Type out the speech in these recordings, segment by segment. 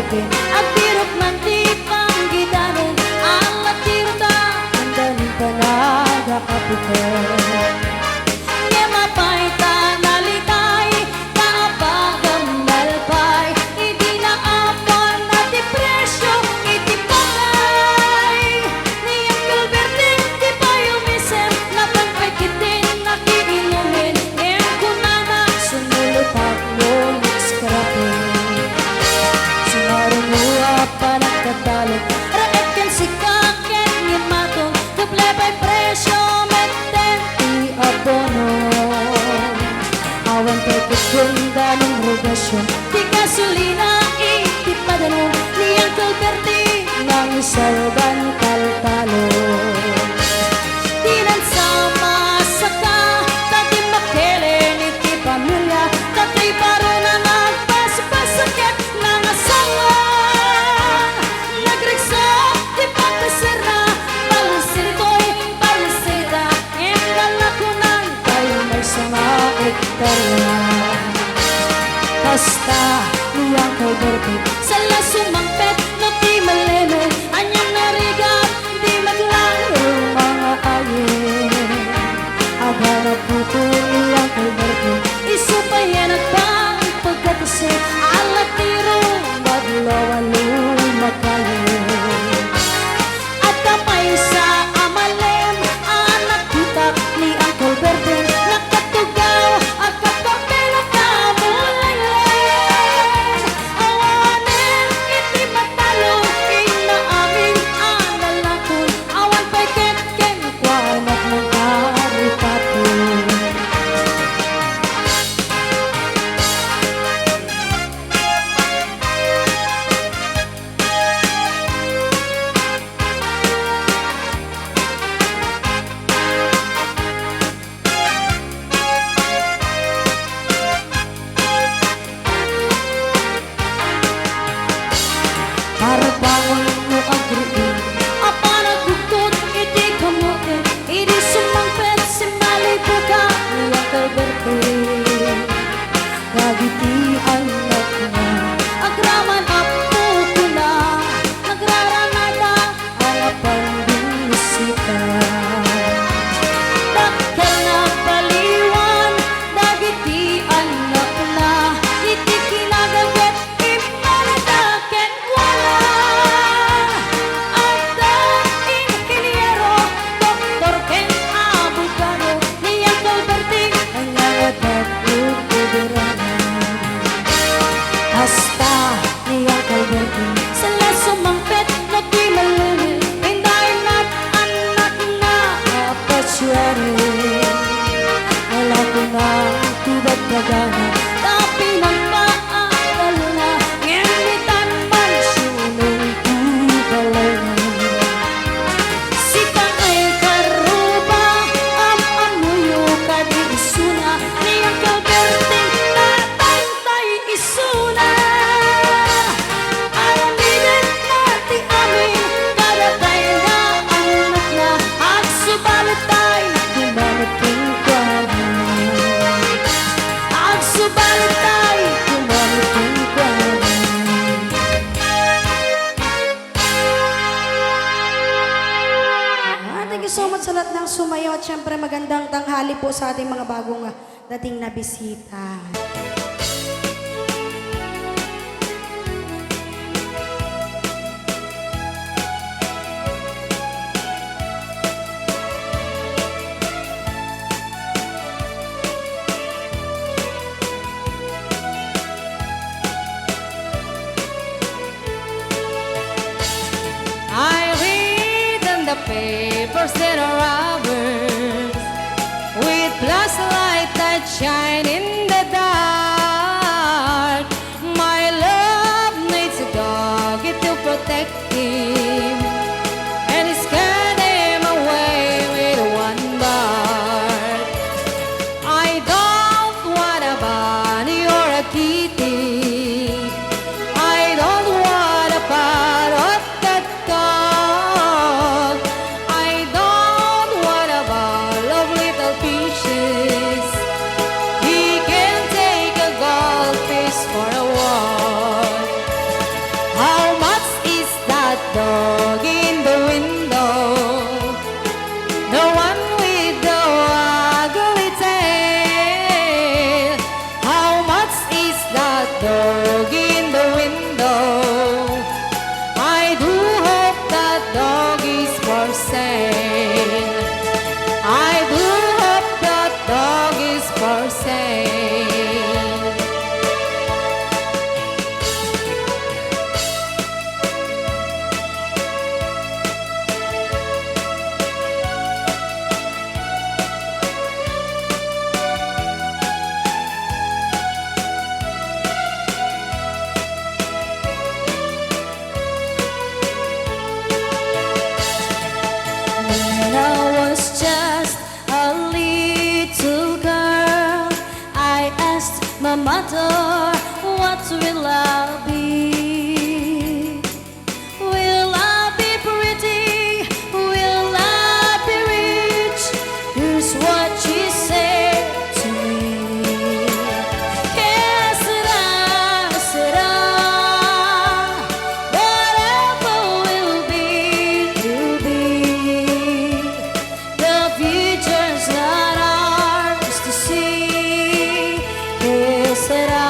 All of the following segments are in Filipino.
Pilipin at birok man di panggidanin alat tirta kandanin talaga kapiten nga mapay tanalitay kaapagam malpay hindi na apon na depresyo iti pangay niyang kalberting di pa yumisem napagpay kitin nakiinumin ngayon kunana sumulutak yung ekskrapin sinarunua pa nagkatalo raet kan si kaken ni matong doble pa'y presyo metenti abono awan kay kukunda ng rogasyon di gasolina iti padanon niyang kalberti ng sarban kaltalo dinan sama saka tati makelen iti pamilya tati paro na nagpasapasakit ng asawa nagriksak di papasira palasirito'y palasira ingalakunan tayo may sama ektarya basta niyang kalberti sa lasumangpet no di maleme anyang narigat di maglaro mga ayin agara puto niyang kalberti isupayan at pang pagkatasi alat tiro maglawalo makayin at kamay sa amalem anak kitak ni ang kalberti nakatugaw at kapapela ka mulaylen awanen iti matalo inaamin analakon awan pa'y ken kwanak ng karipatun para bangon mo agruin apa nagukot iti kamutin iti sumangpet si malipo ka niyang kalberti gagiti anak na agraman apo ko na nagraranada ang apandisita dakkel na paliwan dagiti anak na iti kinagaget ipanadaken wala at ingeniero doktor ken abogado niyang kalberti ang nangagat utubiranan hasta niyang kalberti sa lasumangpet no di malumi inday nat anak na apasyari wala ko na tubag pagana tapi ng paakalo na ngemitan man sunong tubalay sika ay karuba amuyo ka di isuna niyang kalberti tatay isuna alaminin nati amin karatay na anak na at subalitay kumamating kwanan at subalitay kumamating kwanan. Thank you so much sa lahat ng sumayaw at syempre magandang tanghali po sa ating mga bagong dating na bisita. I read in the papers there are robbers with flashlight that shine in the dark. My love needs a dog to protect him and scare them away with one bark. I don't want a bunny or a kitty. I don't want a parrot that talk. I don't want a ball of little fishes. He what will I be? Will I be pretty? Will I be rich? Here's what she said to me. Que será, whatever will be, will be. The future's not ours to see. Que será,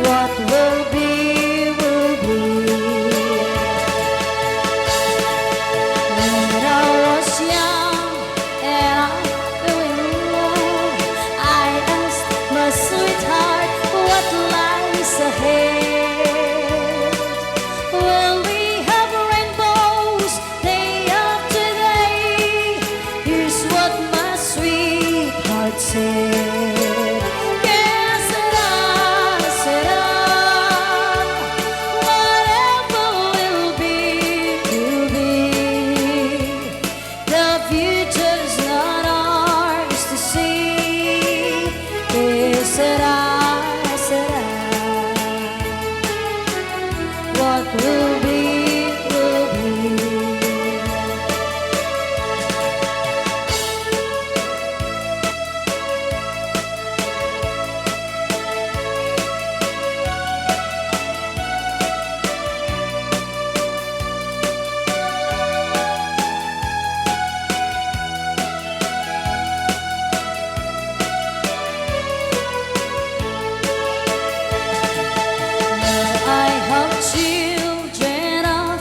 what will be, will be. When I was young and I fell in love, I asked my sweetheart what lies ahead. Will we have rainbows day after day? Here's what my sweetheart said. Whatever will be, will be. The future's not ours to see. Que será, what will be, will be. I have children of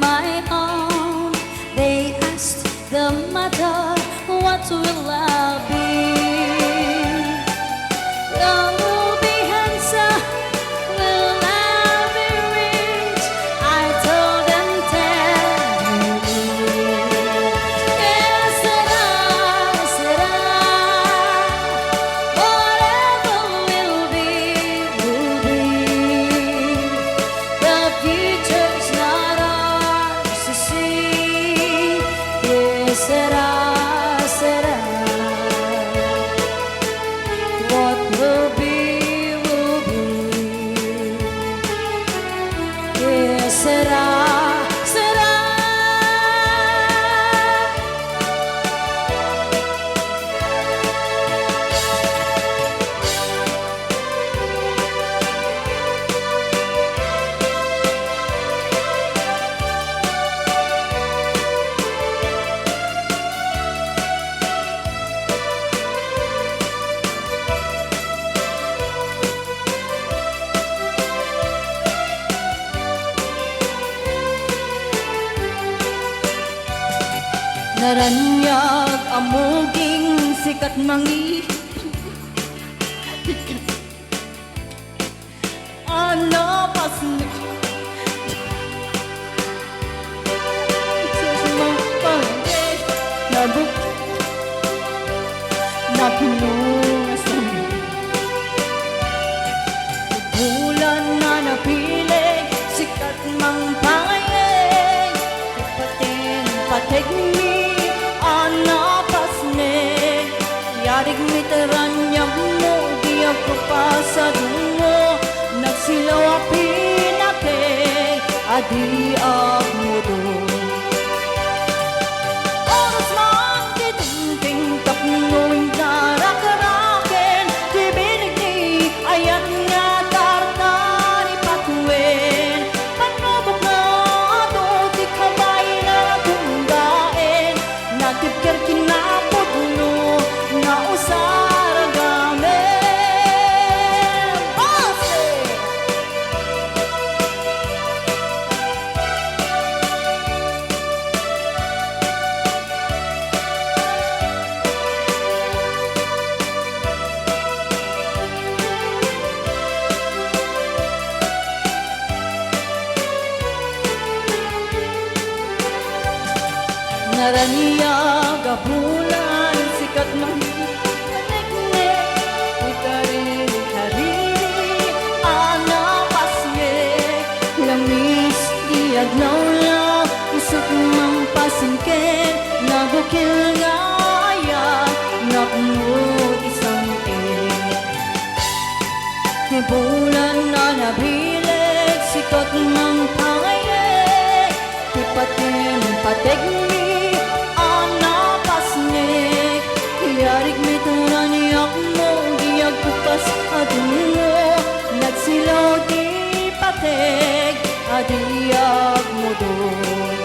my own. They asked the mother, what will I be? One will be handsome, will I be rich? I told them tenderly. Que será, whatever will be, will be. The future's not ours to see. Que será, what will be, will be. Que será. Naranyag amuging sikat mangi ano pasni sumapangge nabuk napulungasan bulan na napilig sikat mang pangayay ipating patig ni yarig mitaranyag mo, di ako pa sa dungo. Nagsilaw a pinake, adi ako doon. Oras man titinting tapngoing darak-arakin, di binig ni ayan nga tartan ipatuin. Panubok na ato, di kamay na tunggain, natipker kinapod no, na usaragamen. Base! Naranyag a bulan sikat man adlaw-law usok mampasingkin nabukil nga ayan nakmut isang Ni bulan na nabilig, sikat ng pangayek, ipatin pategni, anapasnik, yarig mituran niyak mo, giyag bukas adungo, nagsilaw di pateg, adiyag mo doon.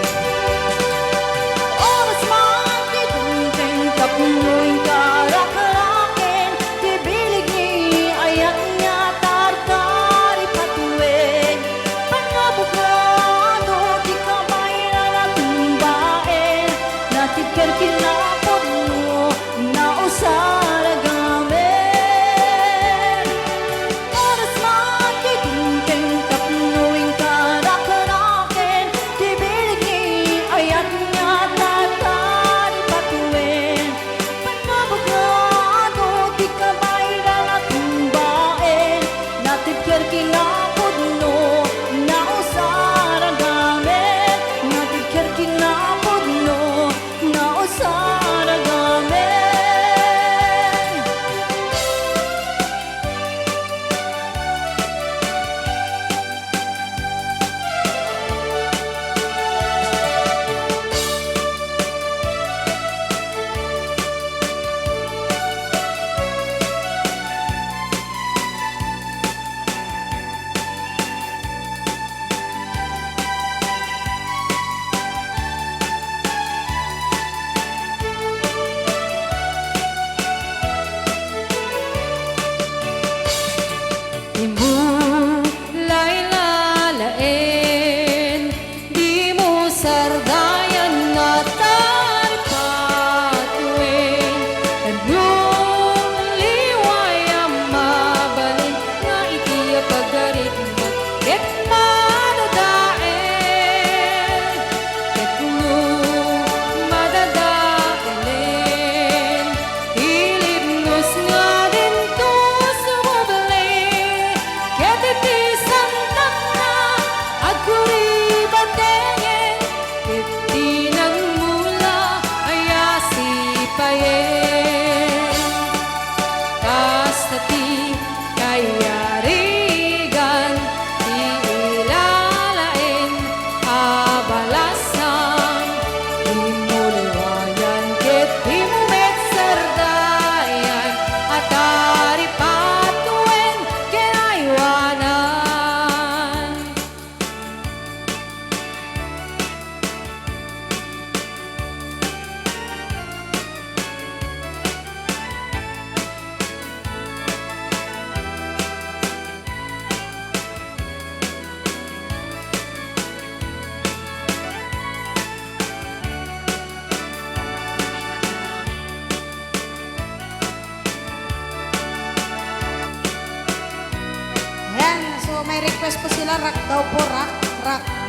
Oras man di dunteng kapunoy karak-karakin, di bilig ni ayat niya tartari patuwid. Pangabukado di kamay na natumbain, natipker kinapod mo na usara gamin. Oras man di dunteng kapunoy karak-karakin, di bilig ni ayat niya tartari patuwid. Pangabukado di kamay na natumbain, natipker kinapod mo na usara gamin. Natipker kinapod mo na usara gamin. Di mo lailalain, di mo sardayan na taripatuin. Anong liway ang mabalin, nga iti pagarit ket madadain. Ket no madadain, ilibnos nga din to sumubali. Ket iti santak na aguri batengen, iti nagmula ay asipayen. Kasta ti kayarigan, ti ilalain abalasan, di mo liwayan ket di mo met sardayan, at aripatuen kinaywanan. Ayan, so may request po sila, rock daw po, rock, rock.